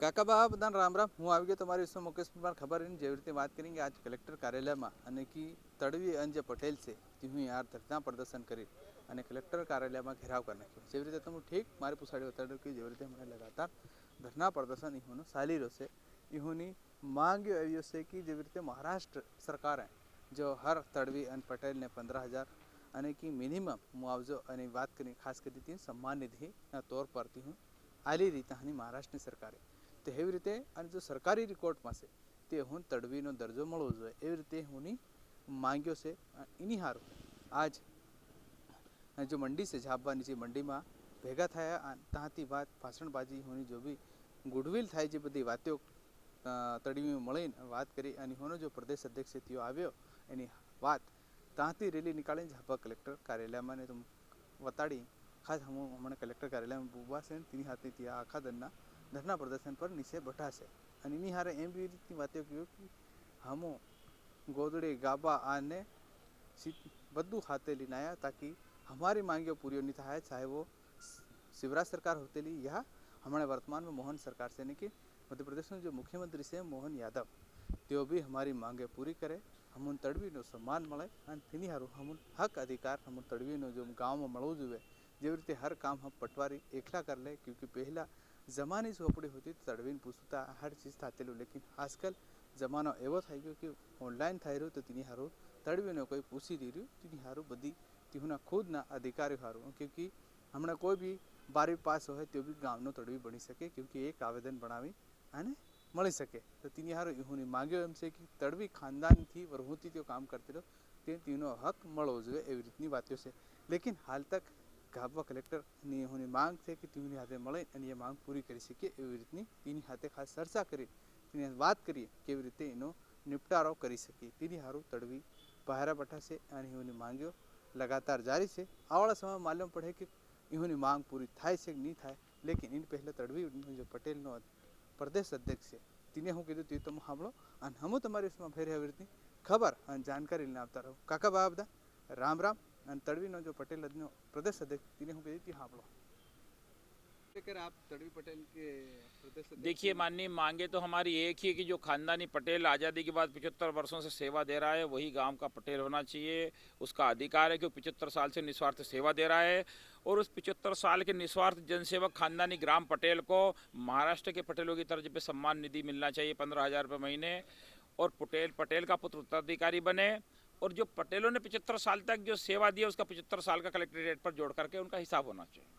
કાકા બા બધાને રામ રામ. હું આવી ગયો તમારી વિશે મુકેશ પણ ખબર નહીં જેવી રીતે વાત કરીએ આજ કલેક્ટર કાર્યાલયમાં અને કે તડવી અંજ પટેલ છે તે હું યાર ધરણા પ્રદર્શન કરી અને કલેક્ટર કાર્યાલયમાં ઘેરાવ કરી નાખ્યો. જેવી રીતે તમે ઠીક મારી પૂછાડી બતાડ્યું કે જેવી રીતે મને લગાતાર ધરના પ્રદર્શન ઇહોનો ચાલી રહ્યો છે. ઇહોની માંગ એવી છે કે જેવી રીતે મહારાષ્ટ્ર સરકારે જો હર તડવી અને પટેલને 15,000 અને કે મિનિમમ મુઆવજો અને વાત કરી ખાસ કરી હતી સન્માન નિધિના તौर પરથી હું આલી રીતની મહારાષ્ટ્રની સરકારે તે એવી રીતે અને જો સરકારી રિકોર્ડમાં છે તે હું તડવીનો દરજ્જો મળવો જોઈએ એવી રીતે હુંની માંગ્યો છે. એની હારું આજ जो मंडी से झापवानी जे मंडी में भेगा थया तांती बात भाषणबाजी होनी जो भी गुडविल थाय जे बधी वातो तड़वी में मळीने बात करी अने होनो जो प्रदेश अध्यक्ष है त्यो आव्यो एनी बात तांती रेली निकाली झापा कलेक्टर कार्यालय में ने तुम वताड़ी खास हम हमने कलेक्टर कार्यालय में बुबा से तीनी हाथे त्या आखा दरना धरना प्रदर्शन पर नीचे बैठा से अने एनी हारे एम बी रीतनी वातो कह्यो कि हमो गोदड़ी गाबा आने बधु हाथे लीने आया ताकि हमारी मांगियों पूरी नहीं था, चाहे वो शिवराज सरकार होते ली या हमारे वर्तमान में मोहन सरकार से नहीं कि मध्य प्रदेश में जो मुख्यमंत्री से मोहन यादव त्यो भी हमारी मांगे पूरी करे. हम उन तड़वी नो सम्मान मळे अने तेनी हारू हम हक अधिकार हम तड़वी नो जो गाँव में मळवू जोईए जेवी रीते हर काम हम पटवारी एकला कर ले क्योंकि पहला जमानी झोपड़ी होती तड़वी ने पूछता हर चीज़ थातेलू लेकिन आजकल जमानो एवो थई गयो कि ऑनलाइन थई रह्यो तो तेनी हारू तड़वी ने कोई पूछी दी रह्यु तेनी हारू बधी तीहुना खुदना अधिकारी हारू क्योंकि हमने कोई भी 12वीं पास हो तो भी गाँव तड़वी बनी सके क्योंकि एक आवेदन बनावी अने मळी सके तो तीनी हारू इहुनी मांग्यो एम छे कि तड़वी खानदान थी वरहुती त्यो काम करती रहो तीनो हक मळवो जोईए एवी रीतनी वातो छे. लेकिन हाल तक घाबवा कलेक्टर ની इहुनी मांग छे कि तीनी हाथे मळे अने ए मांग पूरी करी सके एवी रीतनी तीनी हाथे खास चर्चा करी तीनी वात करीए केवी रीते एनो निपटारो करी सके तीनी हारू तड़वी बहारा बैठा छे अने इहुनी मांग्यो लगातार जारी है. आवाड़ा समय मालूम पड़े कि इहोनी मांग पूरी थाय से नहीं थाय लेकिन इन पहले तड़वी जो पटेल नो प्रदेश अध्यक्ष है तीने हूँ कीधुं ते तमे सांभळो अने हूँ तमारी उसमें फेर एवी रीतनी खबर अने जानकारी लईने आवता रहो. काका बा बधा राम राम. अने तड़वी नो जो पटेल नो प्रदेश अध्यक्ष तीने हूँ कीधुं ते सांभळो. आप तड़वी पटेल के प्रदेश देखिए माननीय, मांगे तो हमारी एक ही है कि जो खानदानी पटेल आज़ादी के बाद 75 वर्षों से सेवा दे रहा है वही गांव का पटेल होना चाहिए. उसका अधिकार है कि वो 75 साल से निस्वार्थ सेवा दे रहा है और उस 75 साल के निस्वार्थ जनसेवक खानदानी ग्राम पटेल को महाराष्ट्र के पटेलों की तरह पे सम्मान निधि मिलना चाहिए 15,000 रुपये महीने और पटेल का पुत्र उत्तराधिकारी बने और जो पटेलों ने 75 साल तक जो सेवा दी है उसका 75 साल का कलेक्ट्रेट पर जोड़ करके उनका हिसाब होना चाहिए.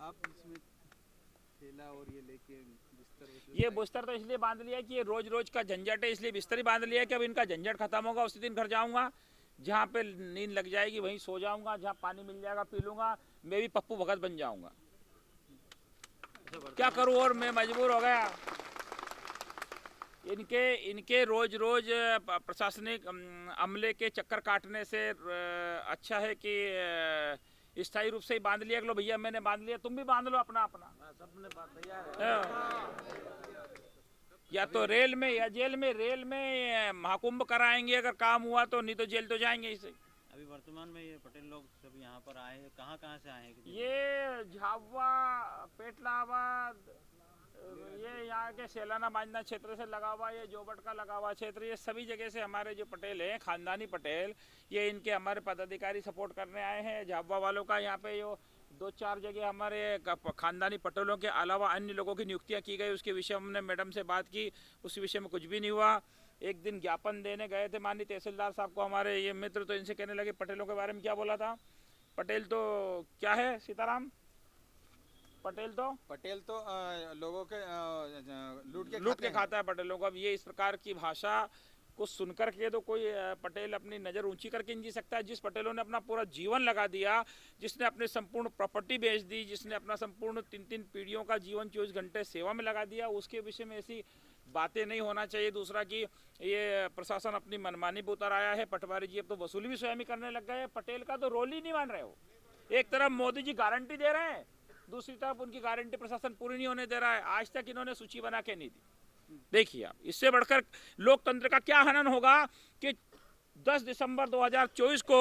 आप इसमें थैला और ये लेके ये बिस्तर तो इसलिए बांध लिया कि ये रोज रोज का झंझट है इसलिए बिस्तर ही बांध लिया कि अब इनका झंझट खत्म होगा उसी दिन घर जाऊंगा जहाँ पे नींद लग जाएगी वहीं सो जाऊंगा, जहाँ पानी मिल जाएगा पी लूंगा, मैं भी पप्पू भगत बन जाऊंगा. क्या करूं और मैं मजबूर हो गया. इनके रोज रोज प्रशासनिक अमले के चक्कर काटने से अच्छा है कि स्थायी रूप से ही बांध लिया. लो भैया मैंने बांध लिया, तुम भी बांध लो अपना अपना. सबने तैयार है. या तो रेल में या जेल में. रेल में महाकुंभ कराएंगे अगर काम हुआ तो, नहीं तो जेल तो जाएंगे इसे. अभी वर्तमान में ये पटेल लोग सब यहाँ पर आए हैं, कहाँ कहाँ से आए हैं? ये झाबुआ, पेटलाबाद, ये यहाँ के सेलाना बांजना क्षेत्र से लगा हुआ, ये जोबट का लगा हुआ क्षेत्र, ये सभी जगह से हमारे जो पटेल हैं खानदानी पटेल, ये इनके हमारे पदाधिकारी सपोर्ट करने आए हैं. झाबुआ वालों का यहाँ पे जो 2-4 जगह हमारे खानदानी पटेलों के अलावा अन्य लोगों की नियुक्तियाँ की गई. उसके विषय में हमने मैडम से बात की, उस विषय में कुछ भी नहीं हुआ. एक दिन ज्ञापन देने गए थे माननीय तहसीलदार साहब को हमारे ये मित्र, तो इनसे कहने लगे पटेलों के बारे में क्या बोला था. पटेल तो क्या है सीताराम, पटेल तो लोगों के लूट के खाता है पटेलों को. अब ये इस प्रकार की भाषा को सुनकर के तो कोई पटेल अपनी नज़र ऊंची करके नहीं जी सकता है. जिस पटेलों ने अपना पूरा जीवन लगा दिया, जिसने अपने संपूर्ण प्रॉपर्टी बेच दी, जिसने अपना संपूर्ण 3-3 पीढ़ियों का जीवन 24 घंटे सेवा में लगा दिया, उसके विषय में ऐसी बातें नहीं होना चाहिए. दूसरा कि ये प्रशासन अपनी मनमानी पर उतर आया है. पटवारी जी अब तो वसूली भी स्वयं ही करने लग गए. पटेल का तो रोल ही नहीं मान रहे हो. एक तरफ मोदी जी गारंटी दे रहे हैं, दूसरी तरफ उनकी गारंटी प्रशासन पूरी नहीं होने दे रहा है. आज तक इन्होंने सूची बना के नहीं दी. देखिए आप, इससे बढ़कर लोकतंत्र का क्या हनन होगा कि 10 दिसंबर 2024 को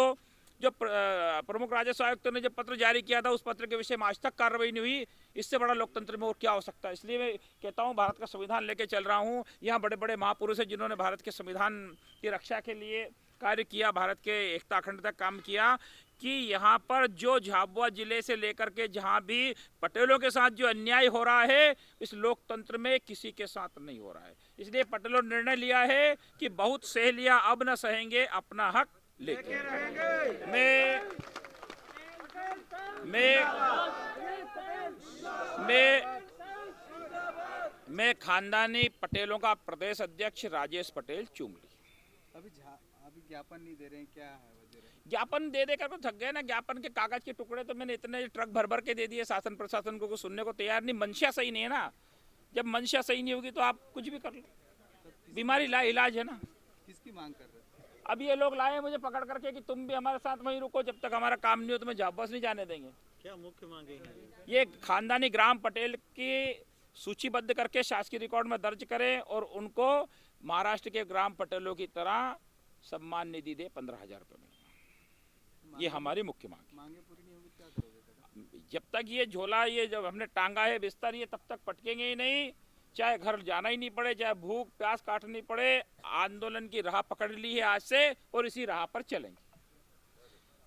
जो प्रमुख राजस्व आयुक्त ने जो पत्र जारी किया था उस पत्र के विषय में आज तक कार्रवाई नहीं हुई। इससे बड़ा लोकतंत्र में और क्या हो सकता है। इसलिए मैं कहता हूँ भारत का संविधान लेके चल रहा हूँ। यहाँ बड़े बड़े महापुरुष हैं जिन्होंने भारत के संविधान की रक्षा के लिए कार्य किया, भारत के एकता अखंडता काम किया कि यहाँ पर जो झाबुआ जिले से लेकर के जहाँ भी पटेलों के साथ जो अन्याय हो रहा है इस लोकतंत्र में किसी के साथ नहीं हो रहा है। इसलिए पटेलों ने निर्णय लिया है कि बहुत सह लिया अब न सहेंगे, अपना हक लेके रहेंगे। मैं खानदानी पटेलों का प्रदेश अध्यक्ष राजेश पटेल चुमली। अभी ज्ञापन नहीं दे रहे हैं, क्या है वजह? ज्ञापन दे देकर तो थक गए ना। ज्ञापन के कागज के टुकड़े तो मैंने इतने ट्रक भर भर के दे दिए, शासन प्रशासन को सुनने को तैयार नहीं। मंशा सही नहीं है ना। जब मंशा सही नहीं होगी तो आप कुछ भी कर लो। बीमारी ला इलाज है ना। किसकी मांग कर रहे हैं? अब ये लोग लाए मुझे पकड़ करके कि तुम भी हमारे साथ वहीं रुको, जब तक हमारा काम नहीं हो तुम्हें झाबुआ नहीं जाने देंगे। क्या मुख्य मांगे हैं? ये खानदानी ग्राम पटेल की सूचीबद्ध करके शासकीय रिकॉर्ड में दर्ज करें और उनको महाराष्ट्र के ग्राम पटेलों की तरह सम्मान निधि दे 15,000 रुपये में। ये हमारी मुख्य मांग। मांगे पूरी नहीं होगी क्या करोगे? जब तक ये झोला ये जब हमने टांगा है बिस्तर, ये तब तक पटकेंगे ही नहीं। चाहे घर जाना ही नहीं पड़े, चाहे भूख प्यास काटनी पड़े, आंदोलन की राह पकड़ ली है आज से और इसी राह पर चलेंगे।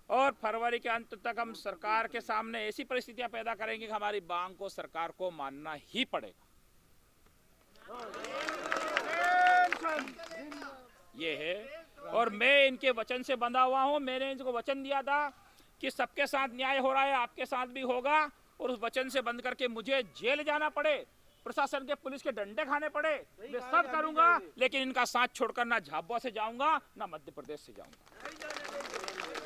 और फरवरी के अंत तक हम सरकार के सामने ऐसी परिस्थितियां पैदा करेंगे कि हमारी मांग को सरकार को मानना ही पड़ेगा। ये है और मैं इनके वचन से बंधा हुआ हूं। मैंने इनको वचन दिया था कि सबके साथ न्याय हो रहा है, आपके साथ भी होगा और उस वचन से बंध करके मुझे जेल जाना पड़े, प्रशासन के पुलिस के डंडे खाने पड़े, मैं सब करूंगा। लेकिन इनका साथ छोड़कर ना झाबुआ से जाऊंगा ना मध्य प्रदेश से जाऊंगा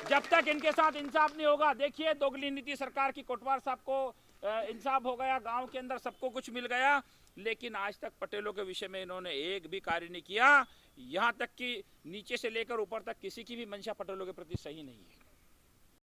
जब तक इनके साथ इंसाफ नहीं होगा। देखिए दोगली नीति सरकार की। कोटवार साहब को इंसाफ हो गया, गांव के अंदर सबको कुछ मिल गया, लेकिन आज तक पटेलों के विषय में इन्होंने एक भी कार्य नहीं किया। यहाँ तक कि नीचे से लेकर ऊपर तक किसी की भी मंशा पटेलों के प्रति सही नहीं है।